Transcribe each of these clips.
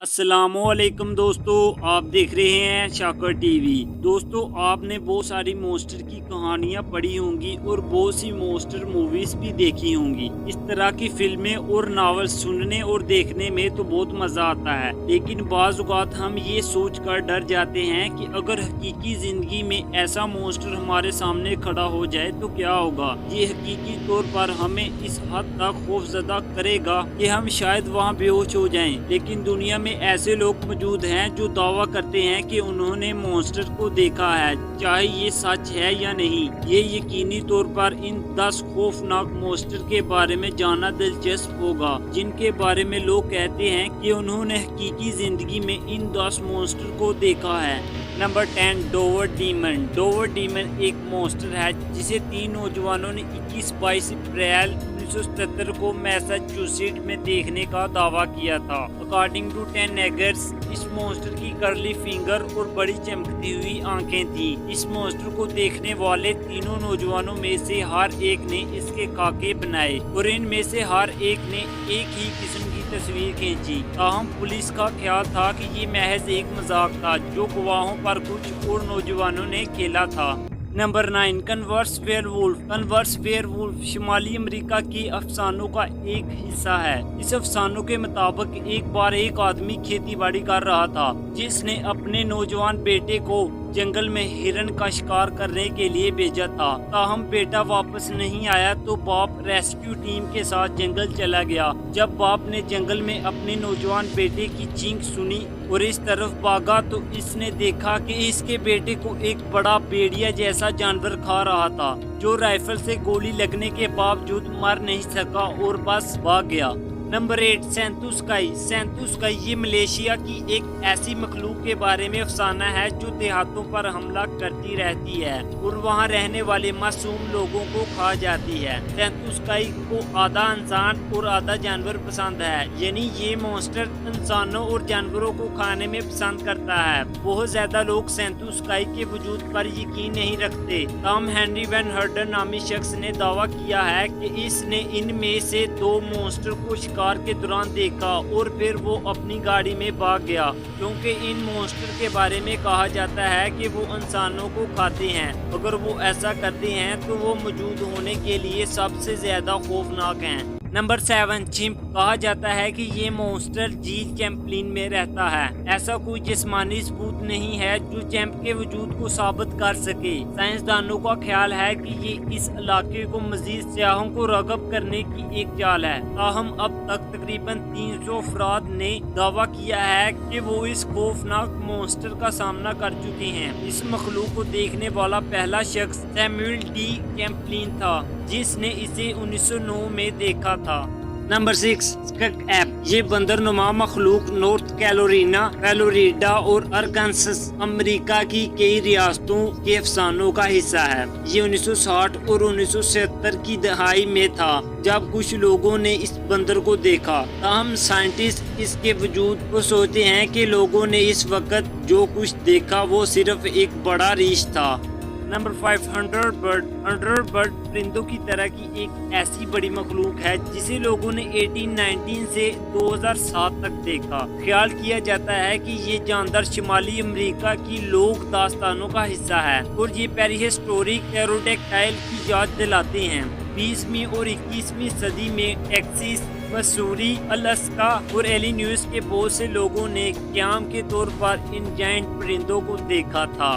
अस्सलामुअलैकुम दोस्तों, आप देख रहे हैं शाकर टीवी। दोस्तों, आपने बहुत सारी मॉन्स्टर की कहानियां पढ़ी होंगी और बहुत सी मॉन्स्टर मूवीज भी देखी होंगी। इस तरह की फिल्में और नावल सुनने और देखने में तो बहुत मजा आता है, लेकिन बाज़ औक़ात हम ये सोच कर डर जाते हैं कि अगर हकीकी जिंदगी में ऐसा मॉन्स्टर हमारे सामने खड़ा हो जाए तो क्या होगा। ये हकीकी तौर पर हमें इस हद तक खौफजदा करेगा कि हम शायद वहाँ बेहोश हो जाएं। लेकिन दुनिया में ऐसे लोग मौजूद हैं जो दावा करते हैं कि उन्होंने मॉन्स्टर को देखा है, चाहे ये सच है या नहीं। ये यकीनी तौर पर इन 10 खौफनाक मॉन्स्टर के बारे में जानना दिलचस्प होगा, जिनके बारे में लोग कहते हैं कि उन्होंने हकीकी जिंदगी में इन 10 मॉन्स्टर को देखा है। Number 10, Dover demon. Dover demon एक मॉन्स्टर है जिसे 3 नौजवानों ने 21-22 अप्रैल 1977 को मैसाचुसेट्स में देखने का दावा किया था। अकॉर्डिंग टू 10 नेगर्स, इस मॉन्स्टर की कर्ली फिंगर और बड़ी चमकती हुई आंखें थी। इस मॉन्स्टर को देखने वाले तीनों नौजवानों में से हर एक ने इसके खाके बनाए और इनमें से हर एक ने एक ही किस्म की तस्वीर खींची। ताहम पुलिस का ख्याल था कि ये महज एक मजाक था जो गवाहों पर कुछ और नौजवानों ने खेला था। Number 9, Converse werewolf. Converse werewolf शुमाली अमेरिका के अफसानों का एक हिस्सा है। इस अफसानों के मुताबिक एक बार एक आदमी खेती बाड़ी कर रहा था, जिसने अपने नौजवान बेटे को जंगल में हिरन का शिकार करने के लिए भेजा था। ताहम बेटा वापस नहीं आया तो बाप रेस्क्यू टीम के साथ जंगल चला गया। जब बाप ने जंगल में अपने नौजवान बेटे की चीख सुनी और इस तरफ भागा तो इसने देखा कि इसके बेटे को एक बड़ा भेड़िया जैसा जानवर खा रहा था, जो राइफल से गोली लगने के बावजूद मर नहीं सका और बस भाग गया। नंबर 8, सेंतु स्काई। सेंतु स्काई ये मलेशिया की एक ऐसी मखलूक के बारे में अफसाना है जो देहातों पर हमला करती रहती है और वहाँ रहने वाले मासूम लोगों को खा जाती है। सेंतु स्काई को आधा इंसान और आधा जानवर पसंद है, यानी ये मॉन्स्टर इंसानों और जानवरों को खाने में पसंद करता है। बहुत ज्यादा लोग सेंतु स्काई के वजूद पर यकीन नहीं रखते। टॉम हेनरी वैन हर्डन नामी शख्स ने दावा किया है कि इसने इनमें से 2 मॉन्स्टर को शिकार के दौरान देखा और फिर वो अपनी गाड़ी में भाग गया, क्योंकि इन मॉन्स्टर के बारे में कहा जाता है कि वो इंसानों को खाते हैं। अगर वो ऐसा करते हैं तो वो मौजूद होने के लिए सबसे ज्यादा खौफनाक हैं। Number 7, chimp. कहा जाता है कि ये मॉन्स्टर झील चैम्पलिन में रहता है। ऐसा कोई जिस्मानी सबूत नहीं है जो चैंप के वजूद को साबित कर सके। साइंसदानों का ख्याल है कि ये इस इलाके को मजीद सियाहों को राग़िब करने की एक चाल है। ताहम अब तक तकरीबन 300 अफराद ने दावा किया है कि वो इस खौफनाक मॉन्स्टर का सामना कर चुके हैं। इस मखलूक को देखने वाला पहला शख्स सैमुअल डी चैम्पलिन था, जिसने इसे 1909 में देखा था। Number 6, skunk app. ये बंदरनुमा मखलूक नॉर्थ कैरोलिना, फ्लोरिडा और अरकानसस अमेरिका की कई रियासतों के अफसानों का हिस्सा है। ये 1960 और 1970 की दहाई में था जब कुछ लोगों ने इस बंदर को देखा। ताहम साइंटिस्ट इसके वजूद को सोचते हैं कि लोगों ने इस वक्त जो कुछ देखा वो सिर्फ एक बड़ा रीछ था। Number 5, hundred bird. Hundred bird परिंदों की तरह की एक ऐसी बड़ी मखलूक है जिसे लोगों ने 1819 से 2007 तक देखा। ख्याल किया जाता है कि ये जानदार शुमाली अमेरिका की लोक दास्तानों का हिस्सा है और ये पेरिहिस्टोरिक टेरोडेक्टाइल की याद दिलाते हैं। 20वीं और 21वीं सदी में टेक्सास, मसूरी, अलास्का और इलिनॉइस के बहुत से लोगों ने क्याम के तौर पर इन जायंट परिंदों को देखा था।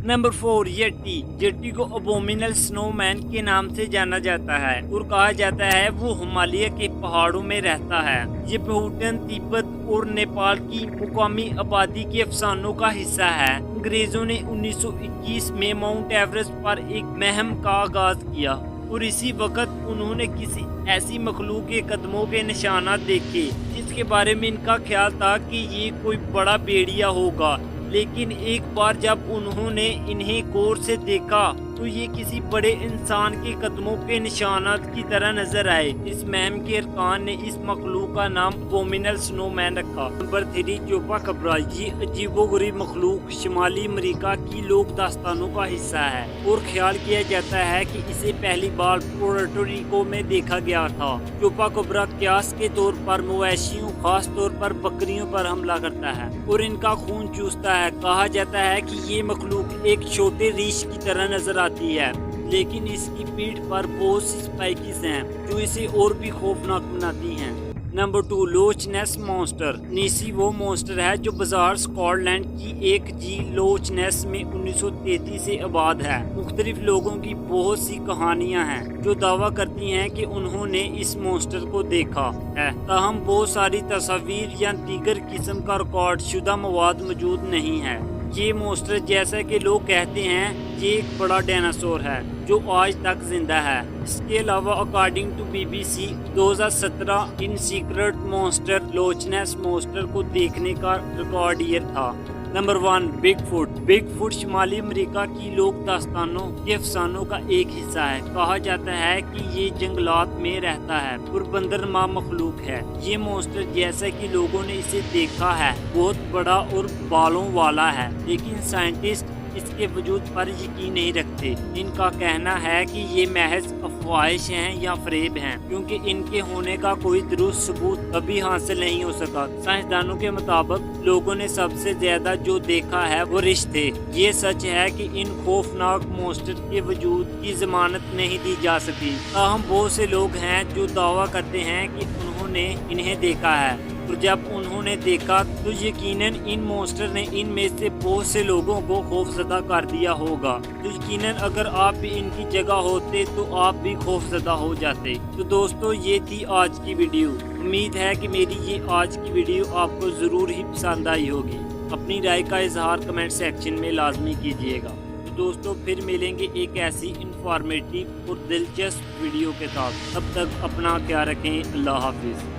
Number 4, Yeti. येटी को अबोमिनल स्नोमैन के नाम से जाना जाता है और कहा जाता है वो हिमालय के पहाड़ों में रहता है। ये भूटान, तिब्बत और नेपाल की मुकामी आबादी के अफसानों का हिस्सा है। अंग्रेजों ने 1921 में माउंट एवरेस्ट पर एक मुहिम का आगाज किया और इसी वक्त उन्होंने किसी ऐसी मखलूक के कदमों के निशानात देखे जिसके बारे में इनका ख्याल था कि ये कोई बड़ा भेड़िया होगा। लेकिन एक बार जब उन्होंने इन्हें गौर से देखा तो ये किसी बड़े इंसान के कदमों के निशानात की तरह नजर आए। इस महम के अरकान ने इस मखलूक का नाम abominable snowman रखा। नंबर 3, चोपाकब्रा। ये अजीबोगरीब मखलूक शिमाली अमेरिका की लोक दास्तानों का हिस्सा है और ख्याल किया जाता है कि इसे पहली बार पोर्टो रिको में देखा गया था। चोपाकब्रा क्यास के तौर पर मवेशियों, खास तौर पर बकरियों पर हमला करता है और इनका खून चूसता है। कहा जाता है कि ये मखलूक एक छोटे रीछ की तरह नजर आती है, लेकिन इसकी पीठ पर बहुत सी स्पाइकिस हैं जो इसे और भी खौफनाक बनाती हैं। नंबर 2, लोच नेस मॉन्स्टर। नीसी वो मॉन्स्टर है जो बाजार स्कॉटलैंड की एक झील लोच नेस में 1933 से आबाद है। मुख्तलिफ लोगों की बहुत सी कहानियां हैं जो दावा करती हैं कि उन्होंने इस मॉन्स्टर को देखा है, ताहम बहुत सारी तस्वीर या दीगर किस्म का रिकॉर्ड शुदा मवाद मौजूद नहीं है। ये मॉन्स्टर, जैसा कि लोग कहते हैं, ये एक बड़ा डायनासोर है जो आज तक जिंदा है। इसके अलावा according to BBC 2017 in secret monster Loch Ness monster को देखने का रिकॉर्ड ईयर था। Number 1, Bigfoot. बिगफुट शिमाली अमेरिका की लोक दास्तानों के अफसानों का एक हिस्सा है। कहा जाता है कि ये जंगलात में रहता है और बंदरनुमा मखलूक है। ये मॉन्स्टर, जैसा कि लोगों ने इसे देखा है, बहुत बड़ा और बालों वाला है, लेकिन साइंटिस्ट इसके वजूद पर यकीन नहीं रखते। इनका कहना है कि ये महज अफवाहिश हैं या फरेब हैं, क्योंकि इनके होने का कोई दुरुस्त सबूत कभी हासिल नहीं हो सका। साइंसदानों के मुताबिक लोगों ने सबसे ज्यादा जो देखा है वो रिछ थे। ये सच है कि इन खौफनाक मॉन्स्टर के वजूद की जमानत नहीं दी जा सकी। ताहम बहुत से लोग हैं जो दावा करते हैं कि उन्होंने इन्हें देखा है, और जब उन्होंने देखा तो यकीनन इन मॉन्स्टर ने इनमें से बहुत से लोगों को खौफजदा कर दिया होगा। तो यकीनन अगर आप भी इनकी जगह होते तो आप भी खौफजदा हो जाते। तो दोस्तों, ये थी आज की वीडियो। उम्मीद है कि मेरी ये आज की वीडियो आपको ज़रूर ही पसंद आई होगी। अपनी राय का इजहार कमेंट सेक्शन में लाजमी कीजिएगा। तो दोस्तों, फिर मिलेंगे एक ऐसी इंफॉर्मेटिव और दिलचस्प वीडियो के साथ। तब तक अपना ख्याल रखें। अल्लाह हाफिज़।